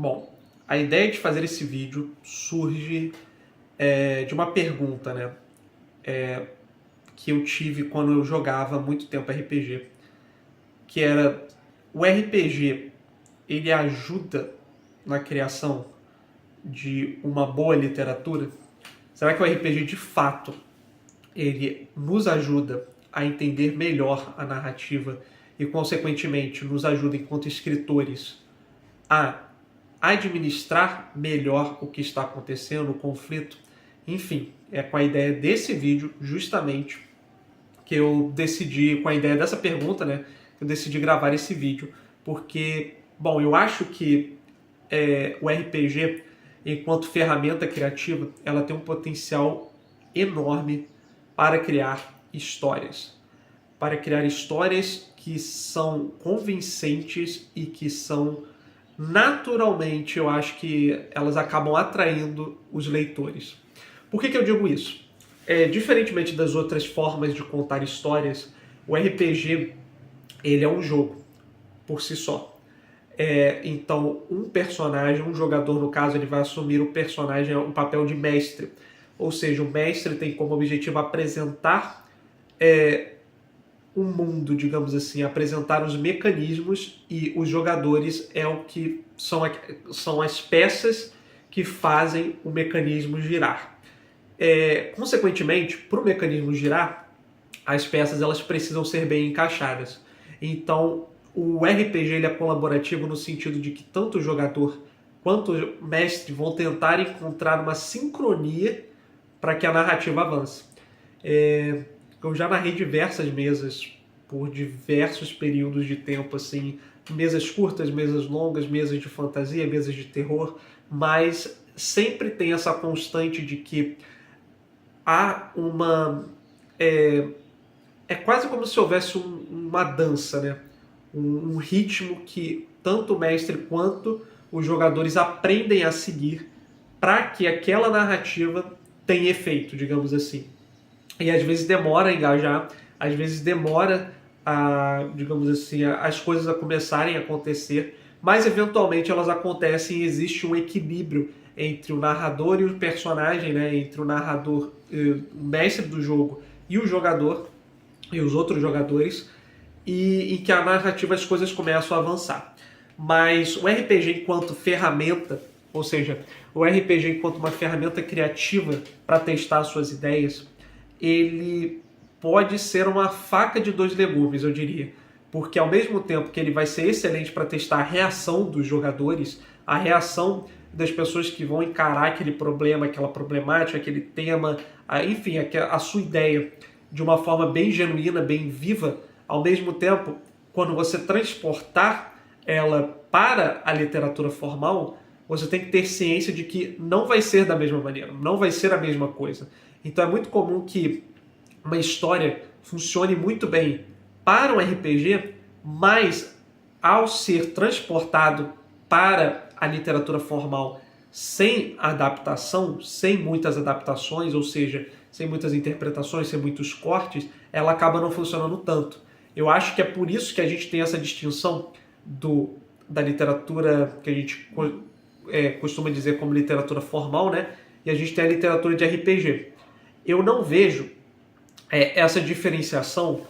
Bom, a ideia de fazer esse vídeo surge de uma pergunta, né? Que eu tive quando eu jogava há muito tempo RPG, que era: o RPG, ele ajuda na criação de uma boa literatura? Será que o RPG, de fato, ele nos ajuda a entender melhor a narrativa e, consequentemente, nos ajuda, enquanto escritores, a administrar melhor o que está acontecendo, o conflito? Enfim, é com a ideia desse vídeo, justamente, que eu decidi, com a ideia dessa pergunta, né, eu decidi gravar esse vídeo, porque, bom, eu acho que o RPG, enquanto ferramenta criativa, ela tem um potencial enorme para criar histórias. Para criar histórias que são convincentes e que são, naturalmente, eu acho que elas acabam atraindo os leitores. Por que eu digo isso? Diferentemente das outras formas de contar histórias, o RPG, ele é um jogo por si só. Então, um personagem, um jogador no caso, ele vai assumir o papel de mestre. Ou seja, o mestre tem como objetivo apresentar o mundo, digamos assim, apresentar os mecanismos, e os jogadores são as peças que fazem o mecanismo girar. Consequentemente, para o mecanismo girar, as peças elas precisam ser bem encaixadas. Então, o RPG ele é colaborativo no sentido de que tanto o jogador quanto o mestre vão tentar encontrar uma sincronia para que a narrativa avance. Eu já narrei diversas mesas por diversos períodos de tempo, assim, mesas curtas, mesas longas, mesas de fantasia, mesas de terror, mas sempre tem essa constante de que há uma... É quase como se houvesse uma dança, né? Um ritmo que tanto o mestre quanto os jogadores aprendem a seguir para que aquela narrativa tenha efeito, digamos assim. E às vezes demora a engajar, às vezes demora digamos assim, as coisas a começarem a acontecer, mas eventualmente elas acontecem e existe um equilíbrio entre o narrador e o personagem, né? Entre o narrador, o mestre do jogo, e o jogador e os outros jogadores, e em que a narrativa, as coisas começam a avançar. Mas o RPG enquanto ferramenta, ou seja, o RPG enquanto uma ferramenta criativa para testar suas ideias, ele pode ser uma faca de dois legumes, eu diria. Porque ao mesmo tempo que ele vai ser excelente para testar a reação dos jogadores, a reação das pessoas que vão encarar aquele problema, aquela problemática, aquele tema, enfim, a sua ideia de uma forma bem genuína, bem viva, ao mesmo tempo, quando você transportar ela para a literatura formal, você tem que ter ciência de que não vai ser da mesma maneira, não vai ser a mesma coisa. Então é muito comum que uma história funcione muito bem para um RPG, mas ao ser transportado para a literatura formal sem adaptação, sem muitas adaptações, ou seja, sem muitas interpretações, sem muitos cortes, ela acaba não funcionando tanto. Eu acho que é por isso que a gente tem essa distinção da literatura que a gente costuma dizer como literatura formal, né? E a gente tem a literatura de RPG. Eu não vejo essa diferenciação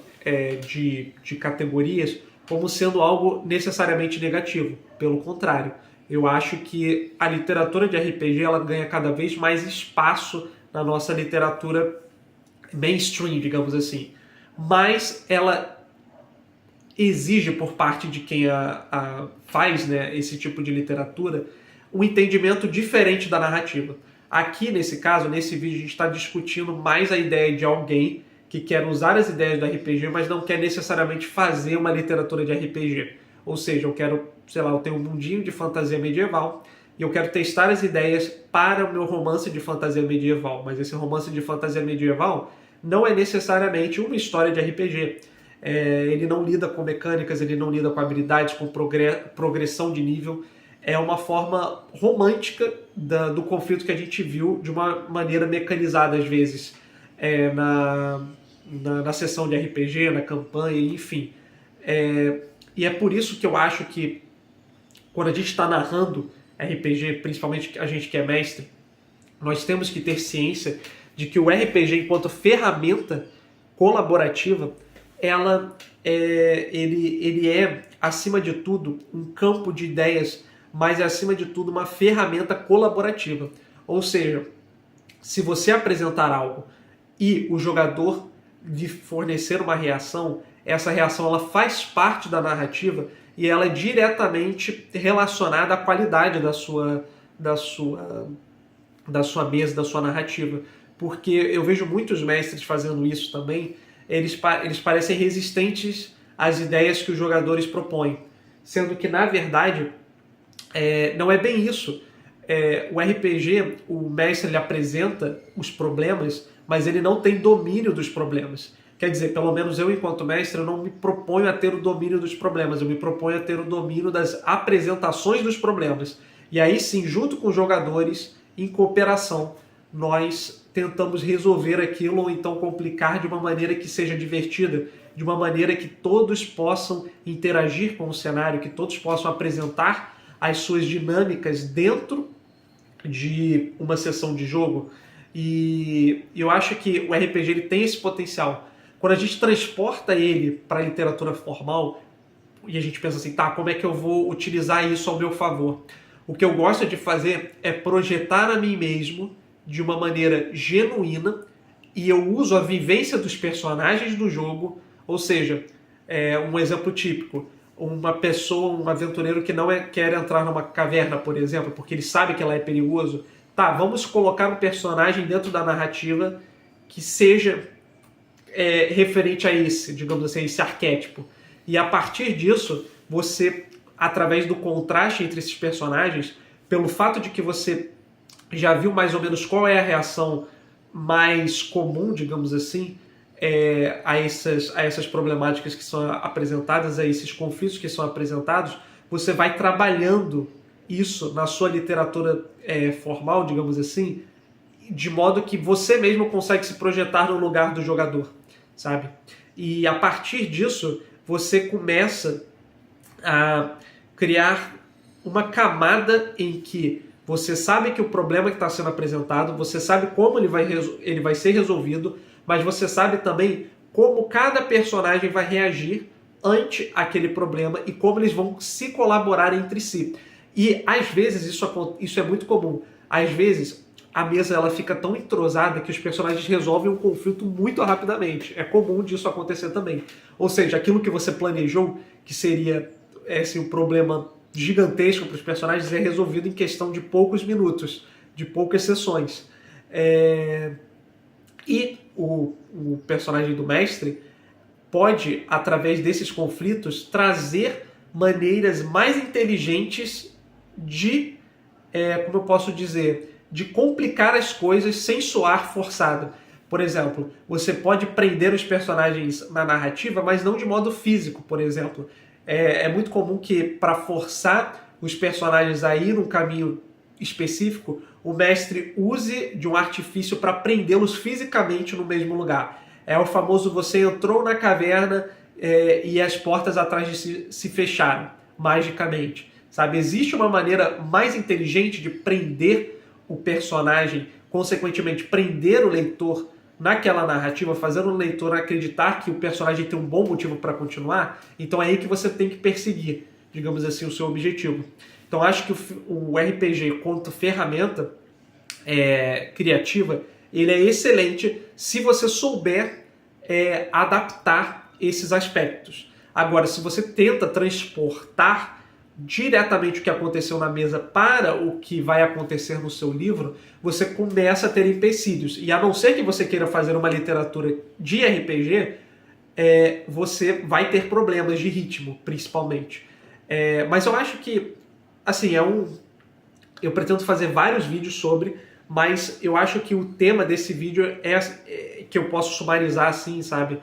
de categorias como sendo algo necessariamente negativo. Pelo contrário, eu acho que a literatura de RPG ela ganha cada vez mais espaço na nossa literatura mainstream, digamos assim. Mas ela exige por parte de quem faz, né, esse tipo de literatura, um entendimento diferente da narrativa. Aqui, nesse caso, nesse vídeo, a gente está discutindo mais a ideia de alguém que quer usar as ideias do RPG, mas não quer necessariamente fazer uma literatura de RPG. Ou seja, eu quero, sei lá, eu tenho um mundinho de fantasia medieval e eu quero testar as ideias para o meu romance de fantasia medieval. Mas esse romance de fantasia medieval não é necessariamente uma história de RPG. Ele não lida com mecânicas, ele não lida com habilidades, com progressão de nível. É uma forma romântica do conflito que a gente viu de uma maneira mecanizada, às vezes, na sessão de RPG, na campanha, enfim. E é por isso que eu acho que, quando a gente está narrando RPG, principalmente a gente que é mestre, nós temos que ter ciência de que o RPG, enquanto ferramenta colaborativa, ele é, acima de tudo, um campo de ideias, mas é, acima de tudo, uma ferramenta colaborativa. Ou seja, se você apresentar algo e o jogador lhe fornecer uma reação, essa reação ela faz parte da narrativa e ela é diretamente relacionada à qualidade da sua mesa, da sua narrativa. Porque eu vejo muitos mestres fazendo isso também, eles parecem resistentes às ideias que os jogadores propõem. Sendo que, na verdade, não é bem isso. O RPG, o mestre ele apresenta os problemas, mas ele não tem domínio dos problemas. Quer dizer, pelo menos eu, enquanto mestre, eu não me proponho a ter o domínio dos problemas, eu me proponho a ter o domínio das apresentações dos problemas. E aí sim, junto com os jogadores, em cooperação, nós tentamos resolver aquilo ou então complicar de uma maneira que seja divertida, de uma maneira que todos possam interagir com o cenário, que todos possam apresentar as suas dinâmicas dentro de uma sessão de jogo. E eu acho que o RPG ele tem esse potencial. Quando a gente transporta ele para a literatura formal e a gente pensa assim, tá, como é que eu vou utilizar isso ao meu favor? O que eu gosto de fazer é projetar a mim mesmo de uma maneira genuína e eu uso a vivência dos personagens do jogo, ou seja, um exemplo típico, uma pessoa, um aventureiro que não quer entrar numa caverna, por exemplo, porque ele sabe que ela é perigoso. Tá, vamos colocar um personagem dentro da narrativa que seja referente a esse, digamos assim, esse arquétipo. E a partir disso, você, através do contraste entre esses personagens, pelo fato de que você já viu mais ou menos qual é a reação mais comum, digamos assim, a essas problemáticas que são apresentadas, a esses conflitos que são apresentados, você vai trabalhando isso na sua literatura formal, digamos assim, de modo que você mesmo consegue se projetar no lugar do jogador, sabe? E a partir disso, você começa a criar uma camada em que você sabe que o problema que está sendo apresentado, você sabe como ele vai ser resolvido, mas você sabe também como cada personagem vai reagir ante aquele problema e como eles vão se colaborar entre si. E às vezes isso é muito comum. Às vezes a mesa ela fica tão entrosada que os personagens resolvem um conflito muito rapidamente. É comum disso acontecer também. Ou seja, aquilo que você planejou, que seria um problema gigantesco para os personagens, é resolvido em questão de poucos minutos, de poucas sessões. E o personagem do mestre pode, através desses conflitos, trazer maneiras mais inteligentes de, como eu posso dizer, de complicar as coisas sem soar forçado. Por exemplo, você pode prender os personagens na narrativa, mas não de modo físico, por exemplo. É muito comum que, para forçar os personagens a ir num caminho específico, o mestre use de um artifício para prendê-los fisicamente no mesmo lugar. É o famoso você entrou na caverna e as portas atrás de si se fecharam, magicamente. Sabe? Existe uma maneira mais inteligente de prender o personagem, consequentemente prender o leitor naquela narrativa, fazendo o leitor acreditar que o personagem tem um bom motivo para continuar. Então é aí que você tem que perseguir, digamos assim, o seu objetivo. Então acho que o RPG, quanto ferramenta criativa, ele é excelente se você souber adaptar esses aspectos. Agora, se você tenta transportar diretamente o que aconteceu na mesa para o que vai acontecer no seu livro, você começa a ter empecilhos. E a não ser que você queira fazer uma literatura de RPG, você vai ter problemas de ritmo, principalmente. Mas eu acho que, assim, eu pretendo fazer vários vídeos sobre, mas eu acho que o tema desse vídeo que eu posso sumarizar assim, sabe?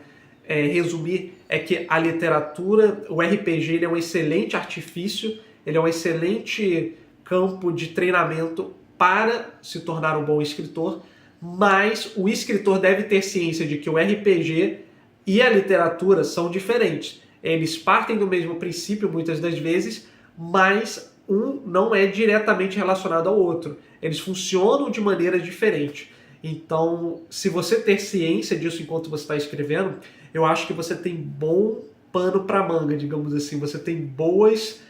Resumir, é que a literatura, o RPG, ele é um excelente artifício, ele é um excelente campo de treinamento para se tornar um bom escritor, mas o escritor deve ter ciência de que o RPG e a literatura são diferentes. Eles partem do mesmo princípio muitas das vezes, mas um não é diretamente relacionado ao outro. Eles funcionam de maneira diferente. Então, se você ter ciência disso enquanto você está escrevendo, eu acho que você tem bom pano para manga, digamos assim. Você tem boas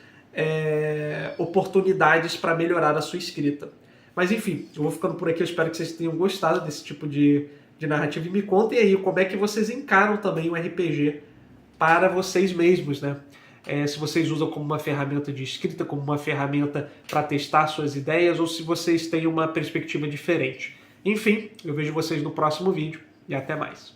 oportunidades para melhorar a sua escrita. Mas enfim, eu vou ficando por aqui. Eu espero que vocês tenham gostado desse tipo de narrativa. E me contem aí como é que vocês encaram também o RPG para vocês mesmos, né? Se vocês usam como uma ferramenta de escrita, como uma ferramenta para testar suas ideias, ou se vocês têm uma perspectiva diferente. Enfim, eu vejo vocês no próximo vídeo e até mais.